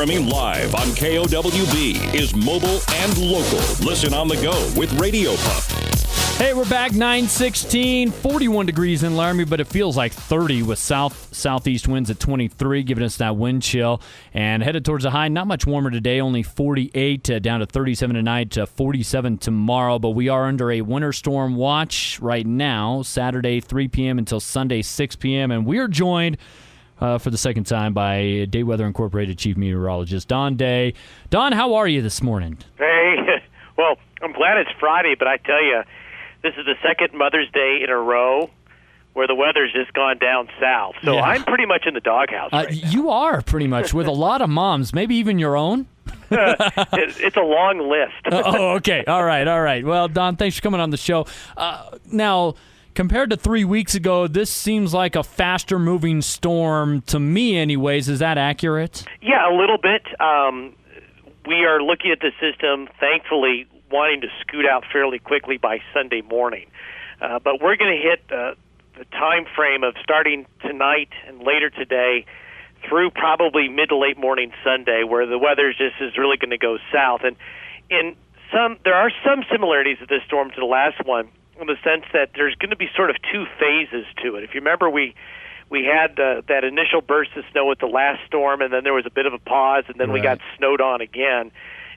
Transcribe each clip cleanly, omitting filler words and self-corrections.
Laramie live on KOWB is mobile and local. Listen on the go with Radio Puff. Hey, we're back, 9:16, 41 degrees in Laramie, but it feels like 30 with southeast winds at 23, giving us that wind chill. And headed towards the high, not much warmer today, only 48 down to 37 tonight to 47 tomorrow. But we are under a winter storm watch right now, Saturday 3 p.m. until Sunday 6 p.m. And we are joined for the second time by DayWeather Incorporated Chief Meteorologist Don Day. Don, how are you this morning? Hey, well, I'm glad it's Friday, but I tell you, this is the second Mother's Day in a row where the weather's just gone down south. So I'm pretty much in the doghouse right now. You are pretty much with a lot of moms, maybe even your own. It's a long list. Okay. All right. Well, Don, thanks for coming on the show. Now, compared to 3 weeks ago, this seems like a faster-moving storm to me anyways. Is that accurate? Yeah, a little bit. We are looking at the system, thankfully, wanting to scoot out fairly quickly by Sunday morning. But we're going to hit the time frame of starting tonight and later today through probably mid to late morning Sunday, where the weather just is really going to go south. And there are some similarities of this storm to the last one, in the sense that there's going to be sort of two phases to it. If you remember, we had that initial burst of snow with the last storm, and then there was a bit of a pause, and then we got snowed on again.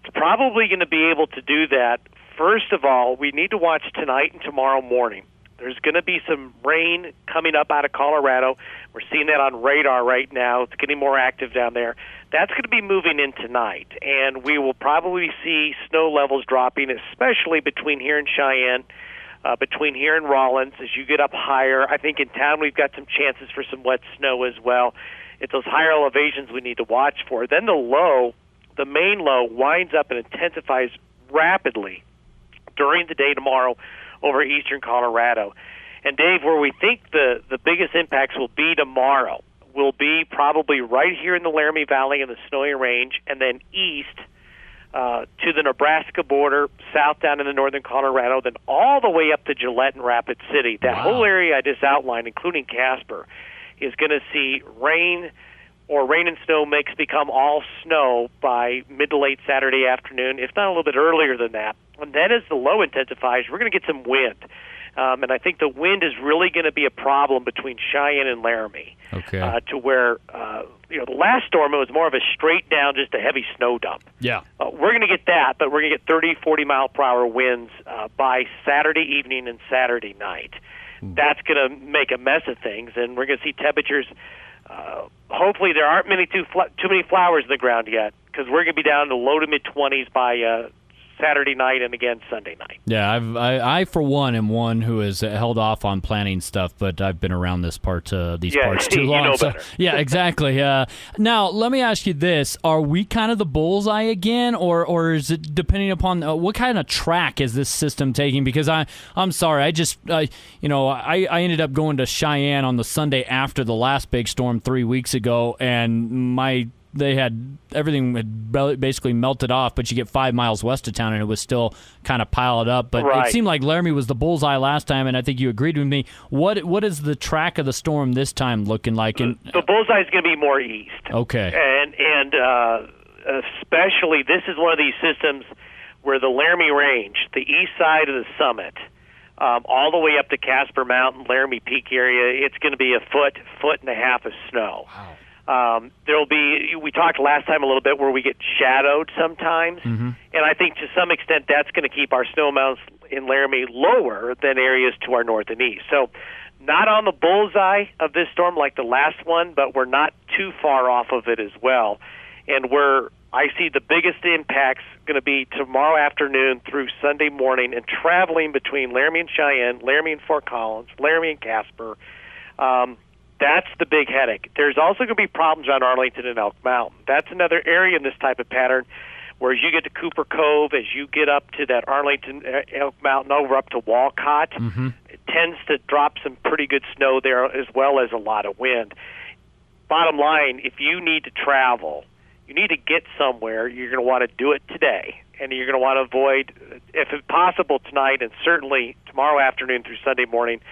It's probably going to be able to do that. First of all, we need to watch tonight and tomorrow morning. There's going to be some rain coming up out of Colorado. We're seeing that on radar right now. It's getting more active down there. That's going to be moving in tonight, and we will probably see snow levels dropping, especially between here and Cheyenne, between here and Rollins. As you get up higher, I think in town we've got some chances for some wet snow as well. It's those higher elevations we need to watch for. Then the main low winds up and intensifies rapidly during the day tomorrow over eastern Colorado. And Dave, where we think the biggest impacts will be tomorrow will be probably right here in the Laramie Valley and the Snowy Range, and then east to the Nebraska border, south down in the northern Colorado, then all the way up to Gillette and Rapid City. That whole area I just outlined, including Casper, is going to see rain and snow mix become all snow by mid to late Saturday afternoon, if not a little bit earlier than that. And then as the low intensifies, we're going to get some wind. And I think the wind is really going to be a problem between Cheyenne and Laramie. Okay. To where, the last storm, it was more of a straight down, just a heavy snow dump. Yeah. We're going to get that, but we're going to get 30, 40 mile per hour winds by Saturday evening and Saturday night. That's going to make a mess of things, and we're going to see temperatures. Hopefully there aren't too many flowers in the ground yet, because we're going to be down to low to mid-20s by Saturday night and again Sunday night. Yeah, I for one am one who has held off on planning stuff, but I've been around these parts too long. You know better. Yeah, exactly. Now, let me ask you this: are we kind of the bullseye again, or is it depending upon what kind of track is this system taking? Because I'm sorry, I ended up going to Cheyenne on the Sunday after the last big storm 3 weeks ago, and everything had basically melted off, but you get 5 miles west of town and it was still kind of piled up. But It seemed like Laramie was the bullseye last time, and I think you agreed with me. What is the track of the storm this time looking like? The bullseye is going to be more east. Okay. And especially, this is one of these systems where the Laramie Range, the east side of the summit, all the way up to Casper Mountain, Laramie Peak area, it's going to be a foot and a half of snow. Wow. We talked last time a little bit where we get shadowed sometimes, and I think to some extent that's going to keep our snow amounts in Laramie lower than areas to our north and east. So not on the bullseye of this storm like the last one, but we're not too far off of it as well. And I see the biggest impacts going to be tomorrow afternoon through Sunday morning, and traveling between Laramie and Cheyenne, Laramie and Fort Collins, Laramie and Casper. That's the big headache. There's also going to be problems around Arlington and Elk Mountain. That's another area in this type of pattern where as you get to Cooper Cove, as you get up to that Arlington, Elk Mountain, over up to Walcott, it tends to drop some pretty good snow there as well as a lot of wind. Bottom line, if you need to travel, you need to get somewhere, you're going to want to do it today. And you're going to want to avoid, if it's possible tonight and certainly tomorrow afternoon through Sunday morning,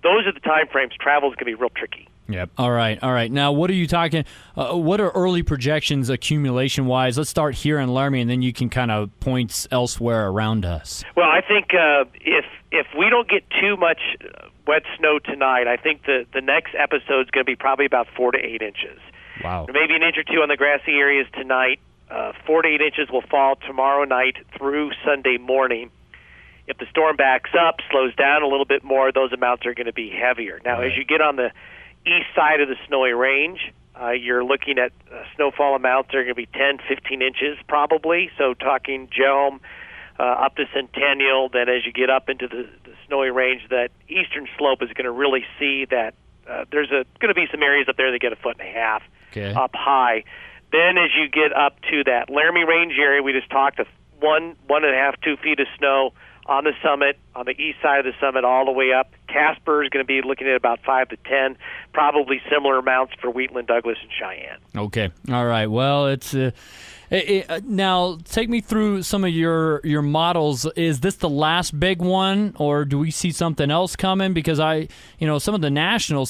those are the time frames travel is going to be real tricky. Yep. All right. Now, what are you talking? What are early projections accumulation-wise? Let's start here in Laramie, and then you can kind of points elsewhere around us. Well, I think if we don't get too much wet snow tonight, I think the next episode is going to be probably about 4 to 8 inches. Wow. Maybe an inch or two on the grassy areas tonight. 4 to 8 inches will fall tomorrow night through Sunday morning. If the storm backs up, slows down a little bit more, those amounts are going to be heavier. Now, as you get on the east side of the snowy range, you're looking at snowfall amounts that are going to be 10, 15 inches probably. So talking Jelm up to Centennial. Then as you get up into the snowy range, that eastern slope is going to really see that there's going to be some areas up there that get 1.5 feet up high. Then as you get up to that Laramie Range area, we just talked of 1.5, 2 feet of snow on the summit, on the east side of the summit, all the way up. Casper is going to be looking at about 5 to 10, probably similar amounts for Wheatland, Douglas, and Cheyenne. Okay. All right. Well, it's now take me through some of your models. Is this the last big one, or do we see something else coming? Because some of the national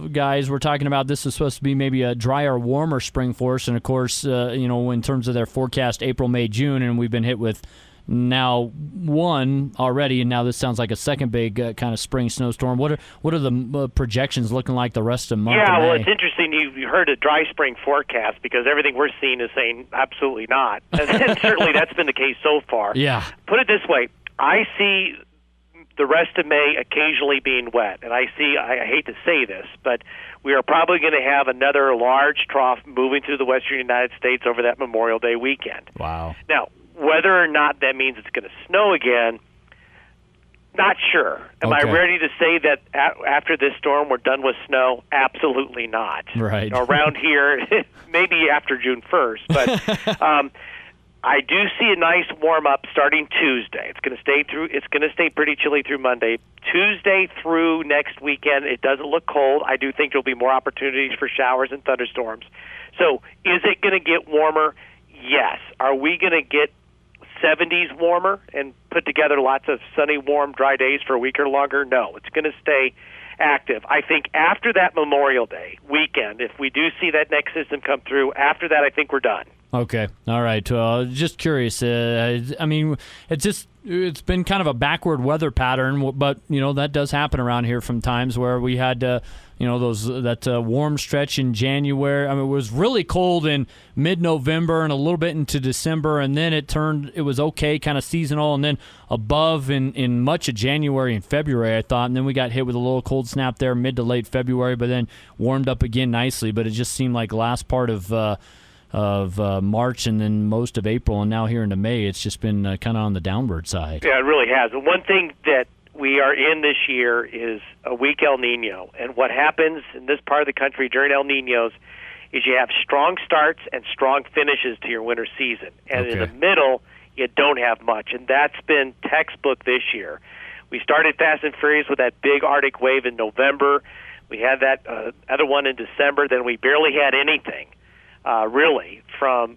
guys were talking about this is supposed to be maybe a drier, warmer spring for us, and of course, in terms of their forecast, April, May, June, and we've been hit with now one already, and now this sounds like a second big kind of spring snowstorm. What are the projections looking like the rest of the month? Yeah, of May? well, it's interesting you heard a dry spring forecast, because everything we're seeing is saying absolutely not. And certainly that's been the case so far. Yeah. Put it this way, I see the rest of May occasionally being wet, and I hate to say this, but we are probably going to have another large trough moving through the western United States over that Memorial Day weekend. Wow. Now, whether or not that means it's going to snow again, not sure. Am I ready to say that after this storm we're done with snow? Absolutely not. Right. Around here, maybe after June 1st. But I do see a nice warm-up starting Tuesday. It's going to stay pretty chilly through Monday. Tuesday through next weekend, it doesn't look cold. I do think there'll be more opportunities for showers and thunderstorms. So is it going to get warmer? Yes. Are we going to get 70s warmer and put together lots of sunny, warm, dry days for a week or longer? No, it's going to stay active. I think after that Memorial Day weekend, if we do see that next system come through, after that I think we're done. Okay. All right. Just curious. It's been kind of a backward weather pattern, but that does happen around here from times where we had that warm stretch in January. I mean, it was really cold in mid-November and a little bit into December, and then it was okay, kind of seasonal, and then above in much of January and February, I thought, and then we got hit with a little cold snap there mid to late February, but then warmed up again nicely. But it just seemed like last part of March and then most of April, and now here into May, it's just been kind of on the downward side. Yeah, it really has. And one thing that we are in this year is a weak El Nino. And what happens in this part of the country during El Ninos is you have strong starts and strong finishes to your winter season. And in the middle, you don't have much. And that's been textbook this year. We started fast and furious with that big Arctic wave in November. We had that other one in December. Then we barely had anything. Really, for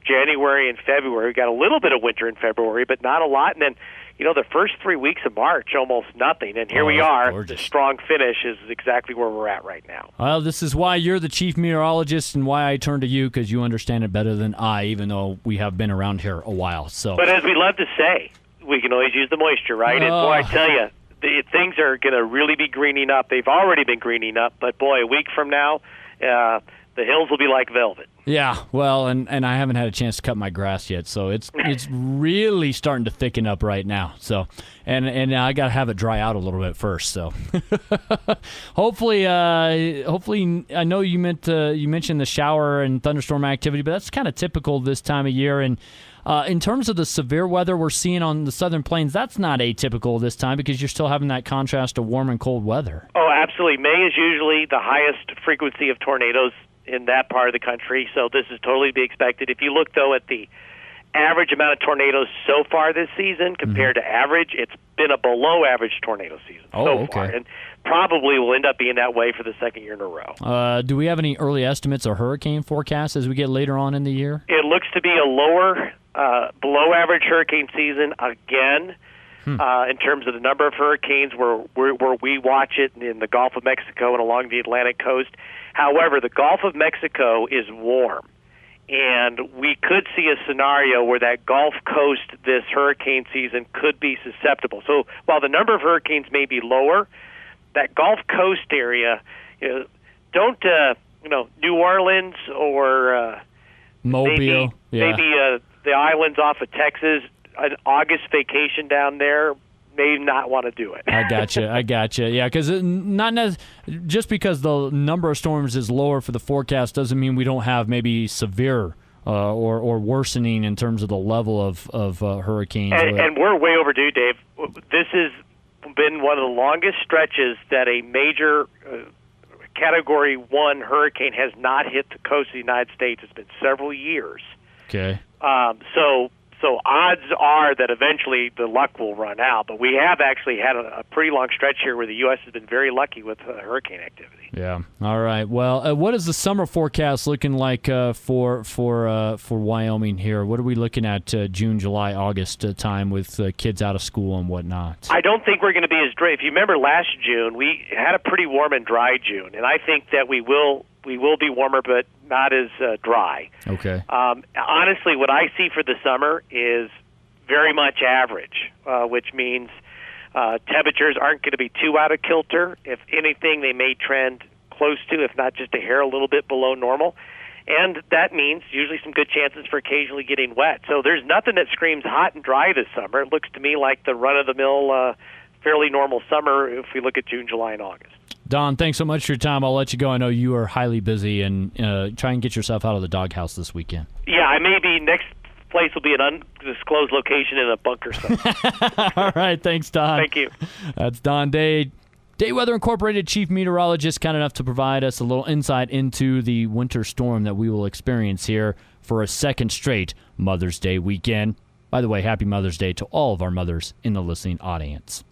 January and February. We got a little bit of winter in February, but not a lot. And then, the first 3 weeks of March, almost nothing. And here we are. Gorgeous. The strong finish is exactly where we're at right now. Well, this is why you're the chief meteorologist and why I turn to you, because you understand it better than I, even though we have been around here a while. So, but as we love to say, we can always use the moisture, right? And boy, I tell you, things are going to really be greening up. They've already been greening up, but boy, a week from now, the hills will be like velvet. Yeah, well, and I haven't had a chance to cut my grass yet, so it's really starting to thicken up right now. So, and I got to have it dry out a little bit first. So, hopefully, I know you mentioned the shower and thunderstorm activity, but that's kind of typical this time of year. And in terms of the severe weather we're seeing on the southern plains, that's not atypical this time because you're still having that contrast of warm and cold weather. Oh, absolutely. May is usually the highest frequency of tornadoes in that part of the country, so this is totally to be expected. If you look, though, at the average amount of tornadoes so far this season compared to average, it's been a below-average tornado season far, and probably will end up being that way for the second year in a row. Do we have any early estimates or hurricane forecasts as we get later on in the year? It looks to be a lower, below-average hurricane season again in terms of the number of hurricanes where we watch it in the Gulf of Mexico and along the Atlantic coast. However, the Gulf of Mexico is warm, and we could see a scenario where that Gulf Coast this hurricane season could be susceptible. So while the number of hurricanes may be lower, that Gulf Coast area, don't New Orleans or Mobile, maybe the islands off of Texas, an August vacation down there, may not want to do it. I gotcha. Yeah, because just because the number of storms is lower for the forecast doesn't mean we don't have maybe severe or worsening in terms of the level of hurricanes. And we're way overdue, Dave. This has been one of the longest stretches that a major Category 1 hurricane has not hit the coast of the United States. It's been several years. Okay. So odds are that eventually the luck will run out. But we have actually had a pretty long stretch here where the U.S. has been very lucky with hurricane activity. Yeah. All right. Well, what is the summer forecast looking like for Wyoming here? What are we looking at June, July, August time with kids out of school and whatnot? I don't think we're going to be as dry. If you remember last June, we had a pretty warm and dry June, and I think that we will be warmer, but not as dry. Okay. Honestly, what I see for the summer is very much average, which means temperatures aren't going to be too out of kilter. If anything, they may trend close to, if not just a hair, a little bit below normal. And that means usually some good chances for occasionally getting wet. So there's nothing that screams hot and dry this summer. It looks to me like the run-of-the-mill, fairly normal summer if we look at June, July, and August. Don, thanks so much for your time. I'll let you go. I know you are highly busy, and try and get yourself out of the doghouse this weekend. Yeah, I may be. Next place will be an undisclosed location in a bunker somewhere. All right, thanks, Don. Thank you. That's Don Day, DayWeather Incorporated Chief Meteorologist, kind enough to provide us a little insight into the winter storm that we will experience here for a second straight Mother's Day weekend. By the way, happy Mother's Day to all of our mothers in the listening audience.